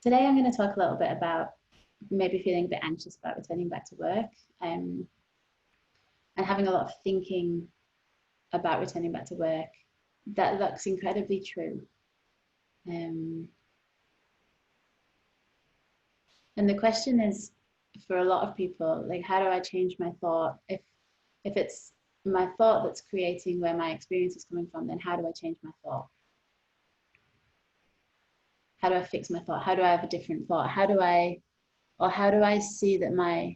Today I'm going to talk a little bit about maybe feeling a bit anxious about returning back to work, and having a lot of thinking about returning back to work that looks incredibly true. Um, and the question is, for a lot of people, like, how do I change my thought? If it's my thought that's creating where my experience is coming from, then how do I change my thought? How do I fix my thought? How do I have a different thought? How do I see that my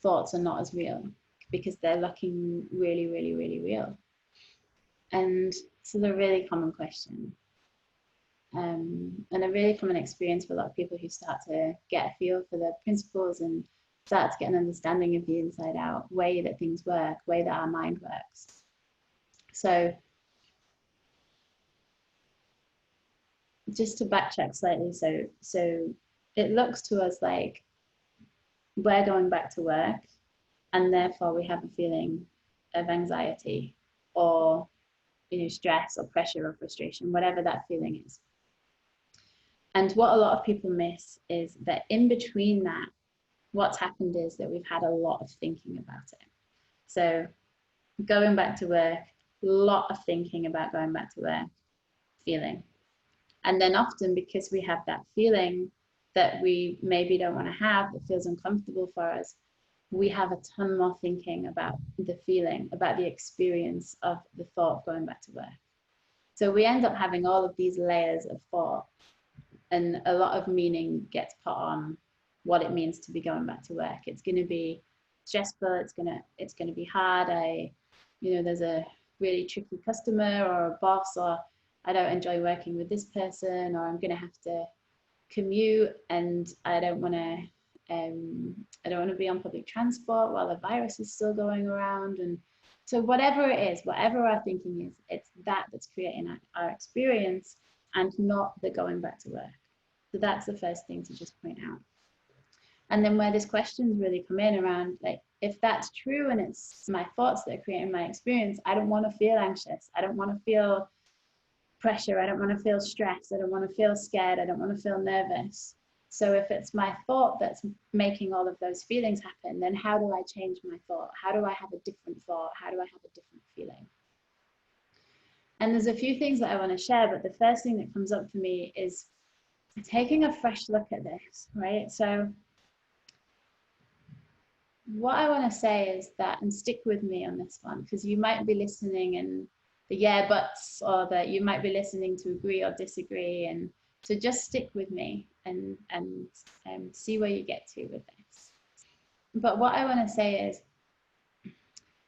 thoughts are not as real because they're looking really, really, really real? And so the really common question, and a really common experience for a lot of people who start to get a feel for the principles and start to get an understanding of the inside out way that things work, way that our mind works. So just to backtrack slightly, so it looks to us like we're going back to work and therefore we have a feeling of anxiety or stress or pressure or frustration, whatever that feeling is. And what a lot of people miss is that in between that, what's happened is that we've had a lot of thinking about it. So going back to work, a lot of thinking about going back to work, feeling. And then often because we have that feeling that we maybe don't want to have, that feels uncomfortable for us, we have a ton more thinking about the feeling, about the experience of the thought of going back to work. So we end up having all of these layers of thought, and a lot of meaning gets put on what it means to be going back to work. It's going to be stressful. It's going to be hard. There's a really tricky customer or a boss, or I don't enjoy working with this person, or I'm going to have to commute and I don't want to be on public transport while the virus is still going around. And so whatever it is, whatever our thinking is, it's that's creating our experience and not the going back to work. So that's the first thing to just point out. And then where these questions really come in around, like, if that's true and it's my thoughts that are creating my experience, I don't want to feel anxious. I don't want to feel pressure. I don't want to feel stressed. I don't want to feel scared. I don't want to feel nervous. So if it's my thought that's making all of those feelings happen, then how do I change my thought? How do I have a different thought? How do I have a different feeling? And there's a few things that I want to share, but the first thing that comes up for me is taking a fresh look at this, right? So what I want to say is that, and stick with me on this one, because you might be listening and the yeah buts, or that you might be listening to agree or disagree, and so just stick with me and see where you get to with this. But what I want to say is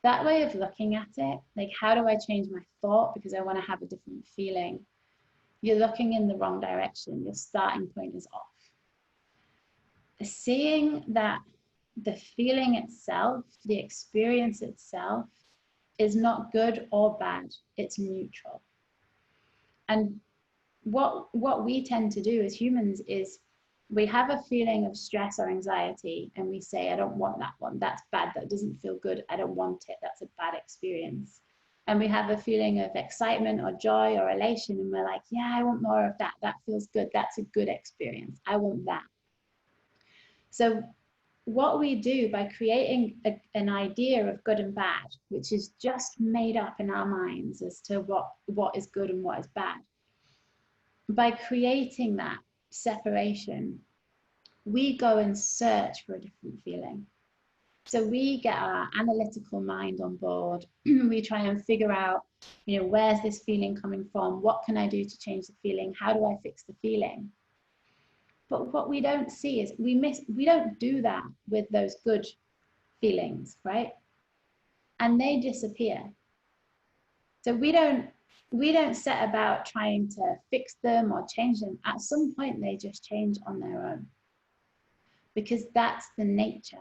that way of looking at it, like, how do I change my thought because I want to have a different feeling? You're looking in the wrong direction. Your starting point is off. Seeing that the feeling itself, the experience itself, is not good or bad, it's neutral. And what we tend to do as humans is we have a feeling of stress or anxiety and we say, I don't want that one, that's bad, that doesn't feel good, I don't want it, that's a bad experience. And we have a feeling of excitement or joy or elation and we're like, yeah, I want more of that, that feels good, that's a good experience, I want that. So what we do by creating an idea of good and bad, which is just made up in our minds as to what is good and what is bad, by creating that separation, we go and search for a different feeling. So we get our analytical mind on board. We try and figure out, where's this feeling coming from? What can I do to change the feeling? How do I fix the feeling? But what we don't see is we don't do that with those good feelings, right? And they disappear. So we don't set about trying to fix them or change them. At some point, they just change on their own. Because that's the nature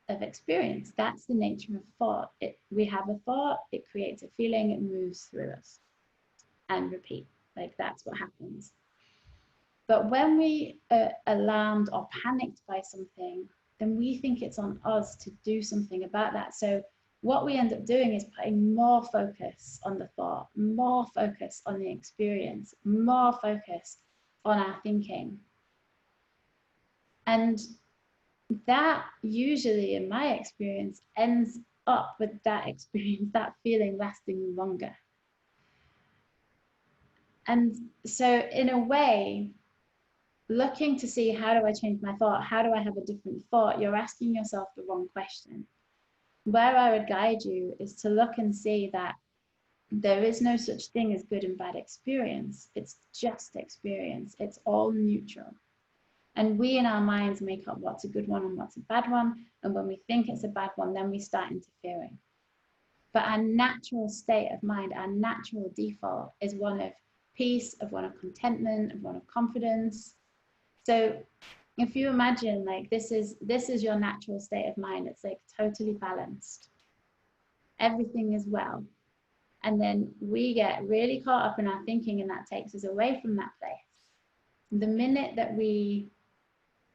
of experience. That's the nature of thought. We have a thought, it creates a feeling, it moves through us. And repeat, like, that's what happens. But when we are alarmed or panicked by something, then we think it's on us to do something about that. So what we end up doing is putting more focus on the thought, more focus on the experience, more focus on our thinking. And that usually, in my experience, ends up with that experience, that feeling lasting longer. And so in a way, looking to see, how do I change my thought? How do I have a different thought? You're asking yourself the wrong question. Where I would guide you is to look and see that there is no such thing as good and bad experience. It's just experience. It's all neutral. And we in our minds make up what's a good one and what's a bad one. And when we think it's a bad one, then we start interfering. But our natural state of mind, our natural default is one of peace, of one of contentment, of one of confidence. So if you imagine like this is your natural state of mind, it's like totally balanced. Everything is well. And then we get really caught up in our thinking, and that takes us away from that place. The minute that we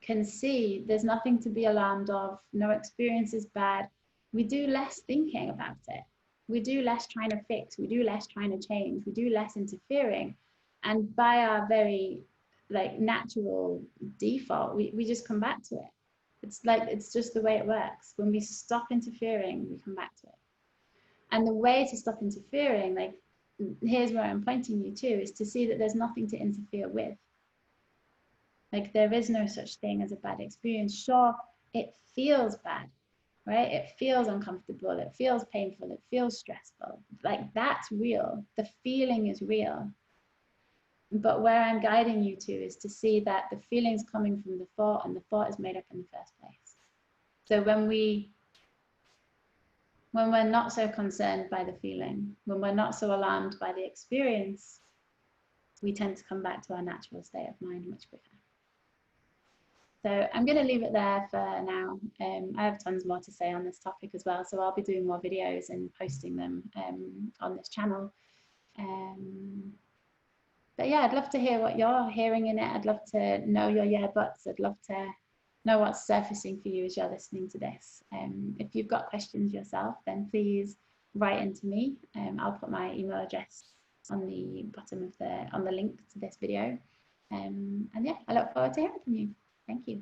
can see there's nothing to be alarmed of, no experience is bad, we do less thinking about it. We do less trying to fix, we do less trying to change, we do less interfering. And by our very like natural default, we just come back to it. It's like, it's just the way it works. When we stop interfering, we come back to it. And the way to stop interfering, like here's where I'm pointing you to, is to see that there's nothing to interfere with. Like there is no such thing as a bad experience. Sure, it feels bad, right? It feels uncomfortable, it feels painful, it feels stressful. Like that's real. The feeling is real. But where I'm guiding you to is to see that the feeling's coming from the thought, and the thought is made up in the first place. So when we're not so concerned by the feeling, when we're not so alarmed by the experience, we tend to come back to our natural state of mind much quicker. So I'm going to leave it there for now. I have tons more to say on this topic as well, so I'll be doing more videos and posting them on this channel. But yeah, I'd love to hear what you're hearing in it. I'd love to know your yeah buts. I'd love to know what's surfacing for you as you're listening to this. If you've got questions yourself, then please write into me. I'll put my email address on the bottom of on the link to this video. And yeah, I look forward to hearing from you. Thank you.